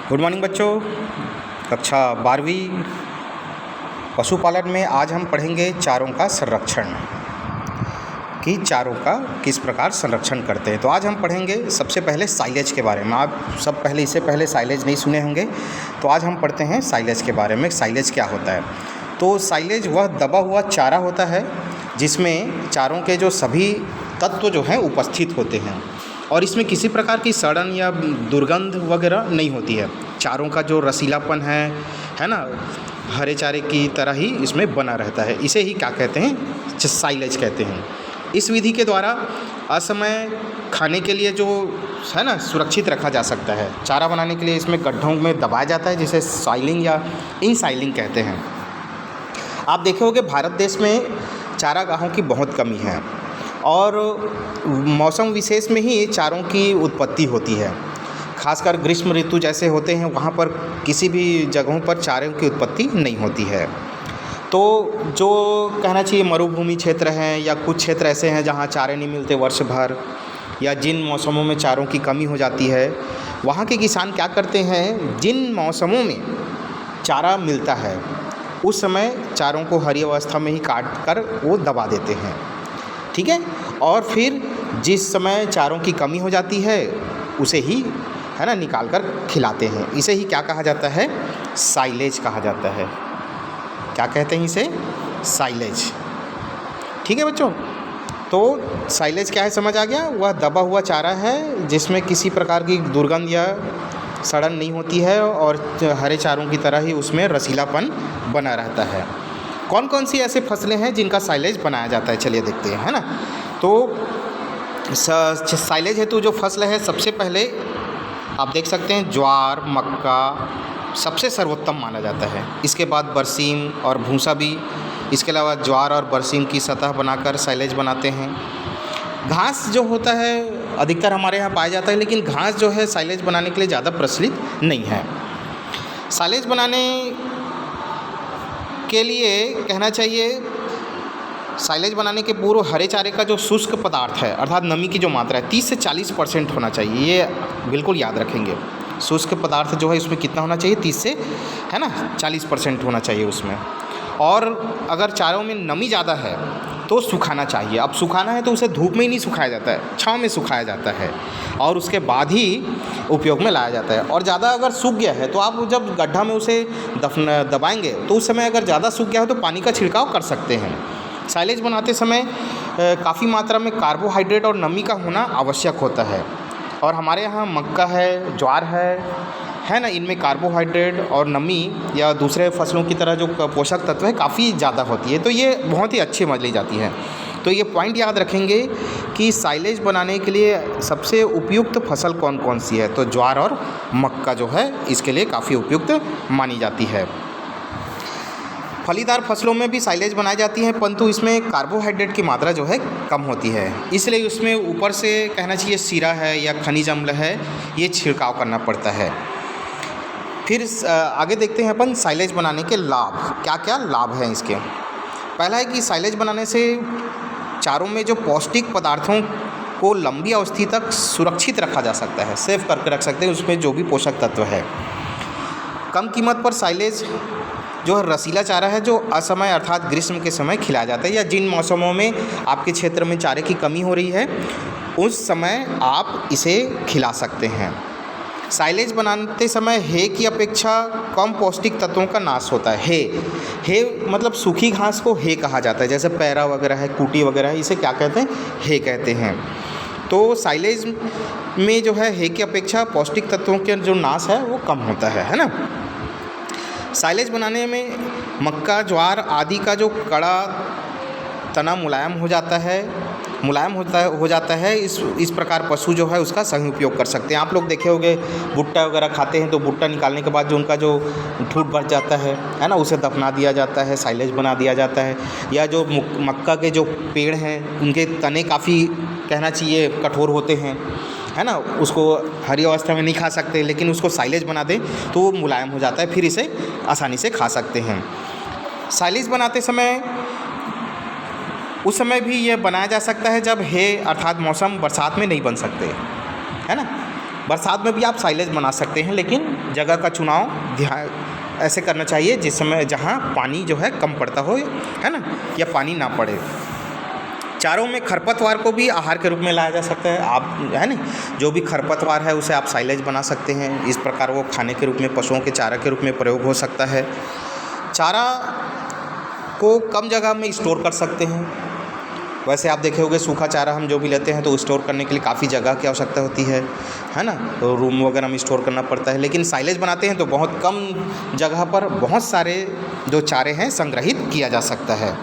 Good morning बच्चों। कक्षा 12वीं पशुपालन में आज हम पढ़ेंगे चारों का संरक्षण, कि चारों का किस प्रकार संरक्षण करते हैं। तो आज हम पढ़ेंगे सबसे पहले साइलेज के बारे में। आप सब इससे पहले साइलेज नहीं सुने होंगे, तो आज हम पढ़ते हैं साइलेज के बारे में। साइलेज क्या होता है? तो साइलेज वह दबा हुआ चारा होता है जिसमें चारों के जो सभी तत्व जो हैं उपस्थित होते हैं और इसमें किसी प्रकार की सड़न या दुर्गंध वगैरह नहीं होती है। चारों का जो रसीलापन है ना, हरे चारे की तरह ही इसमें बना रहता है। इसे ही क्या कहते हैं? साइलेज कहते हैं। इस विधि के द्वारा असमय खाने के लिए जो है ना सुरक्षित रखा जा सकता है। चारा बनाने के लिए इसमें गड्ढों में दबाया जाता है, जिसे साइलिंग या इनसाइलिंग कहते हैं। आप देखे होंगे भारत देश में चारागाहों की बहुत कमी है और मौसम विशेष में ही चारों की उत्पत्ति होती है। खासकर ग्रीष्म ऋतु जैसे होते हैं वहाँ पर किसी भी जगहों पर चारों की उत्पत्ति नहीं होती है। तो जो कहना चाहिए मरुभूमि क्षेत्र हैं या कुछ क्षेत्र ऐसे हैं जहाँ चारे नहीं मिलते वर्ष भर, या जिन मौसमों में चारों की कमी हो जाती है, वहाँ के किसान क्या करते हैं, जिन मौसमों में चारा मिलता है उस समय चारों को हरी अवस्था में ही काट कर वो दबा देते हैं, ठीक है। और फिर जिस समय चारों की कमी हो जाती है उसे ही है ना निकाल कर खिलाते हैं। इसे ही क्या कहा जाता है? साइलेज कहा जाता है। क्या कहते हैं इसे? साइलेज, ठीक है बच्चों। तो साइलेज क्या है समझ आ गया? वह दबा हुआ चारा है जिसमें किसी प्रकार की दुर्गंध या सड़न नहीं होती है और हरे चारों की तरह ही उसमें रसीलापन बना रहता है। कौन कौन सी ऐसे फसलें हैं जिनका साइलेज बनाया जाता है, चलिए देखते हैं, है ना। तो साइलेज हेतु जो फसल है, सबसे पहले आप देख सकते हैं ज्वार, मक्का सबसे सर्वोत्तम माना जाता है। इसके बाद बरसीम और भूसा भी। इसके अलावा ज्वार और बरसीम की सतह बनाकर साइलेज बनाते हैं। घास जो होता है अधिकतर हमारे यहाँ पाया जाता है, लेकिन घास जो है साइलेज बनाने के लिए ज़्यादा प्रचलित नहीं है। साइलेज बनाने के लिए कहना चाहिए, साइलेज बनाने के पूर्व हरे चारे का जो शुष्क पदार्थ है अर्थात नमी की जो मात्रा है 30 से 40% होना चाहिए। ये बिल्कुल याद रखेंगे। शुष्क पदार्थ जो है उसमें कितना होना चाहिए? 30 से है ना 40% होना चाहिए उसमें। और अगर चारों में नमी ज़्यादा है तो सुखाना चाहिए। अब सुखाना है तो उसे धूप में ही नहीं सुखाया जाता है, छाँव में सुखाया जाता है और उसके बाद ही उपयोग में लाया जाता है। और ज़्यादा अगर सूख गया है तो आप जब गड्ढा में उसे दबाएंगे तो उस समय अगर ज़्यादा सूख गया हो तो पानी का छिड़काव कर सकते हैं। साइलेज बनाते समय काफ़ी मात्रा में कार्बोहाइड्रेट और नमी का होना आवश्यक होता है। और हमारे यहाँ मक्का है, ज्वार है ना, इनमें कार्बोहाइड्रेट और नमी या दूसरे फसलों की तरह जो पोषक तत्व है काफ़ी ज़्यादा होती है, तो ये बहुत ही अच्छी मान ली जाती है। तो ये पॉइंट याद रखेंगे कि साइलेज बनाने के लिए सबसे उपयुक्त फसल कौन कौन सी है। तो ज्वार और मक्का जो है इसके लिए काफ़ी उपयुक्त मानी जाती है। फलीदार फसलों में भी साइलेज बनाई जाती है, परंतु इसमें कार्बोहाइड्रेट की मात्रा जो है कम होती है, इसलिए उसमें ऊपर से कहना चाहिए सीरा है या खनिज अम्ल है, ये छिड़काव करना पड़ता है। फिर आगे देखते हैं अपन साइलेज बनाने के लाभ। क्या क्या लाभ हैं इसके? पहला है कि साइलेज बनाने से चारों में जो पौष्टिक पदार्थों को लंबी अवधि तक सुरक्षित रखा जा सकता है, सेव करके रख सकते हैं उसमें जो भी पोषक तत्व है। कम कीमत पर साइलेज जो है रसीला चारा है जो असमय अर्थात ग्रीष्म के समय खिलाया जाता है, या जिन मौसमों में आपके क्षेत्र में चारे की कमी हो रही है उस समय आप इसे खिला सकते हैं। साइलेज बनाते समय हे की अपेक्षा कम पौष्टिक तत्वों का नाश होता है। हे मतलब सूखी घास को हे कहा जाता है, जैसे पैरा वगैरह है, कूटी वगैरह है, इसे क्या कहते हैं? हे कहते हैं। तो साइलेज में जो है हे की अपेक्षा पौष्टिक तत्वों के जो नाश है वो कम होता है ना। साइलेज बनाने में मक्का, ज्वार आदि का जो कड़ा तना मुलायम हो जाता है। इस प्रकार पशु जो है उसका सही उपयोग कर सकते हैं। आप लोग देखे होंगे भुट्टा वगैरह खाते हैं तो भुट्टा निकालने के बाद जो उनका जो ठूठ बच जाता है ना, उसे दफना दिया जाता है, साइलेज बना दिया जाता है। या जो मक्का के जो पेड़ हैं उनके तने काफ़ी कहना चाहिए कठोर होते हैं, है ना, उसको हरी अवस्था में नहीं खा सकते, लेकिन उसको साइलेज बना दें तो वो मुलायम हो जाता है, फिर इसे आसानी से खा सकते हैं। साइलेज बनाते समय उस समय भी ये बनाया जा सकता है जब हे अर्थात मौसम बरसात में नहीं बन सकते, है ना। बरसात में भी आप साइलेज बना सकते हैं, लेकिन जगह का चुनाव ध्यान ऐसे करना चाहिए जिस समय जहाँ पानी जो है कम पड़ता हो, है ना, या पानी ना पड़े। चारों में खरपतवार को भी आहार के रूप में लाया जा सकता है। आप, है ना, जो भी खरपतवार है उसे आप साइलेज बना सकते हैं। इस प्रकार वो खाने के रूप में, पशुओं के चारा के रूप में प्रयोग हो सकता है। चारा को कम जगह में स्टोर कर सकते हैं। वैसे आप देखे होंगे सूखा चारा हम जो भी लेते हैं तो स्टोर करने के लिए काफ़ी जगह की आवश्यकता होती है ना, तो रूम वगैरह में स्टोर करना पड़ता है। लेकिन साइलेज बनाते हैं तो बहुत कम जगह पर बहुत सारे जो चारे हैं संग्रहित किया जा सकता है।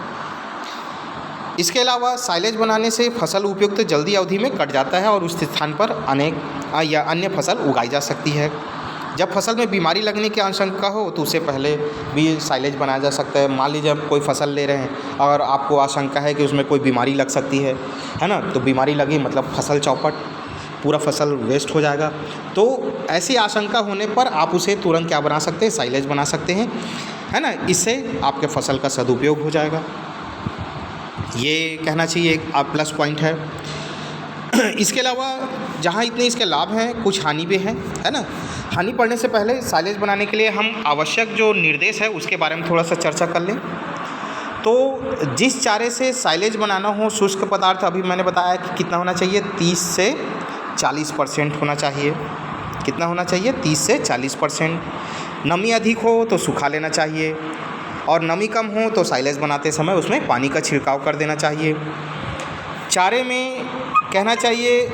इसके अलावा साइलेज बनाने से फसल उपयुक्त जल्दी अवधि में कट जाता है और उस स्थान पर अनेक या अन्य फसल उगाई जा सकती है। जब फसल में बीमारी लगने की आशंका हो तो उससे पहले भी साइलेज बनाया जा सकता है। मान लीजिए आप कोई फसल ले रहे हैं और आपको आशंका है कि उसमें कोई बीमारी लग सकती है ना, तो बीमारी लगी मतलब फसल चौपट, पूरा फसल वेस्ट हो जाएगा। तो ऐसी आशंका होने पर आप उसे तुरंत क्या बना सकते हैं, साइलेज बना सकते हैं, है ना। इससे आपके फसल का सदुपयोग हो जाएगा। ये कहना चाहिए एक प्लस पॉइंट है। इसके अलावा जहाँ इतने इसके लाभ हैं, कुछ हानि भी हैं, है ना। हानि पड़ने से पहले साइलेज बनाने के लिए हम आवश्यक जो निर्देश है उसके बारे में थोड़ा सा चर्चा कर लें। तो जिस चारे से साइलेज बनाना हो, शुष्क पदार्थ अभी मैंने बताया कि कितना होना चाहिए, 30 से 40% होना चाहिए। कितना होना चाहिए, 30 से 40%। नमी अधिक हो तो सुखा लेना चाहिए, और नमी कम हो तो साइलेज बनाते समय उसमें पानी का छिड़काव कर देना चाहिए। चारे में कहना चाहिए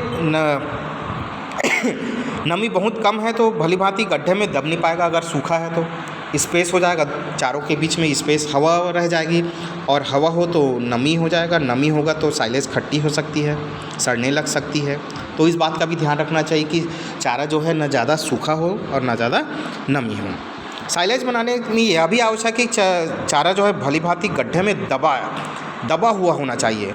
नमी बहुत कम है तो भली भांति गड्ढे में दब नहीं पाएगा। अगर सूखा है तो स्पेस हो जाएगा, चारों के बीच में स्पेस, हवा रह जाएगी, और हवा हो तो नमी हो जाएगा, नमी होगा तो साइलेज खट्टी हो सकती है, सड़ने लग सकती है। तो इस बात का भी ध्यान रखना चाहिए कि चारा जो है न ज़्यादा सूखा हो और न ज़्यादा नमी हो। साइलेज बनाने में यह भी आवश्यक है कि चारा जो है भली भांति गड्ढे में दबा हुआ होना चाहिए।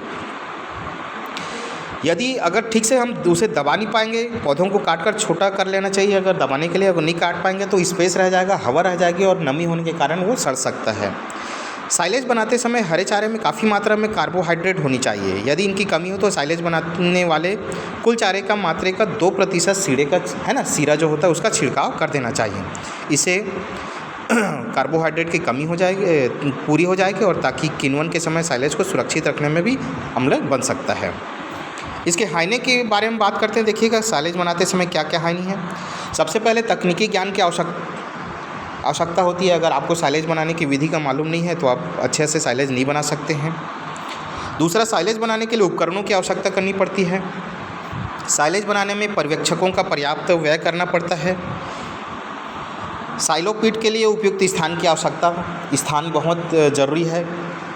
यदि अगर ठीक से हम उसे दबा नहीं पाएंगे, पौधों को काट कर छोटा कर लेना चाहिए अगर दबाने के लिए। अगर नहीं काट पाएंगे तो स्पेस रह जाएगा, हवा रह जाएगी, और नमी होने के कारण वो सड़ सकता है। साइलेज बनाते समय हरे चारे में काफ़ी मात्रा में कार्बोहाइड्रेट होनी चाहिए। यदि इनकी कमी हो तो साइलेज बनाने वाले कुल चारे का मात्रा का 2% सीरे का, है ना, सीरा जो होता है उसका छिड़काव कर देना चाहिए। इससे कार्बोहाइड्रेट की कमी हो जाएगी, पूरी हो जाएगी, और ताकि किण्वन के समय साइलेज को सुरक्षित रखने में भी अम्ल बन सकता है। इसके हानि के बारे में बात करते हैं। देखिएगा साइलेज बनाते समय क्या क्या हानि है। सबसे पहले तकनीकी ज्ञान की आवश्यकता होती है। अगर आपको साइलेज बनाने की विधि का मालूम नहीं है तो आप अच्छे से साइलेज नहीं बना सकते हैं। दूसरा, साइलेज बनाने के लिए उपकरणों की आवश्यकता करनी पड़ती है। साइलेज बनाने में पर्यवेक्षकों का पर्याप्त व्यय करना पड़ता है। साइलोपीट के लिए उपयुक्त स्थान की आवश्यकता, स्थान बहुत ज़रूरी है।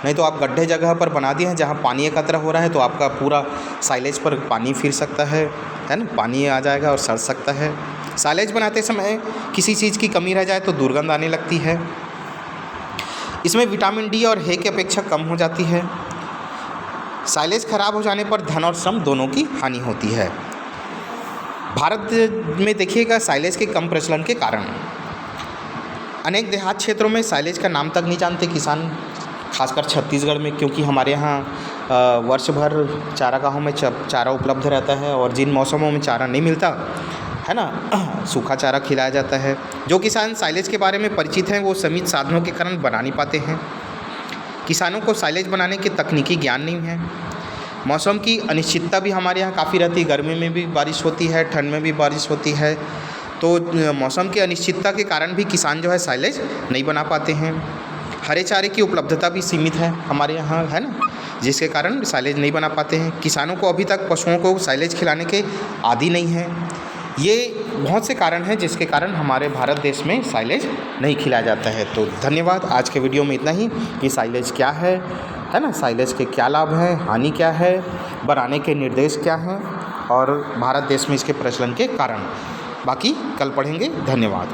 नहीं तो आप गड्ढे जगह पर बना दिए हैं जहाँ पानी एकत्र हो रहा है तो आपका पूरा साइलेज पर पानी फिर सकता है ना, पानी आ जाएगा और सड़ सकता है। साइलेज बनाते समय किसी चीज़ की कमी रह जाए तो दुर्गंध आने लगती है। इसमें विटामिन डी और हे की अपेक्षा कम हो जाती है। साइलेज खराब हो जाने पर धन और श्रम दोनों की हानि होती है। भारत में देखिएगा साइलेज के कम प्रचलन के कारण अनेक देहात क्षेत्रों में साइलेज का नाम तक नहीं जानते किसान, खासकर छत्तीसगढ़ में, क्योंकि हमारे यहाँ वर्ष भर चारागाहों में चारा उपलब्ध रहता है, और जिन मौसमों में चारा नहीं मिलता है ना, सूखा चारा खिलाया जाता है। जो किसान साइलेज के बारे में परिचित हैं वो सीमित साधनों के कारण बना नहीं पाते हैं। किसानों को साइलेज बनाने की तकनीकी ज्ञान नहीं है। मौसम की अनिश्चितता भी हमारे यहाँ काफ़ी रहती है। गर्मी में भी बारिश होती है, ठंड में भी बारिश होती है। तो मौसम की अनिश्चितता के कारण भी किसान जो है साइलेज नहीं बना पाते हैं। हरे चारे की उपलब्धता भी सीमित है हमारे यहाँ, है ना, जिसके कारण साइलेज नहीं बना पाते हैं। किसानों को अभी तक पशुओं को साइलेज खिलाने के आदी नहीं हैं। ये बहुत से कारण हैं जिसके कारण हमारे भारत देश में साइलेज नहीं खिलाया जाता है। तो धन्यवाद। आज के वीडियो में इतना ही कि साइलेज क्या है ना, साइलेज के क्या लाभ हैं, हानि क्या है, बनाने के निर्देश क्या हैं, और भारत देश में इसके प्रचलन के कारण। बाकी कल पढ़ेंगे। धन्यवाद।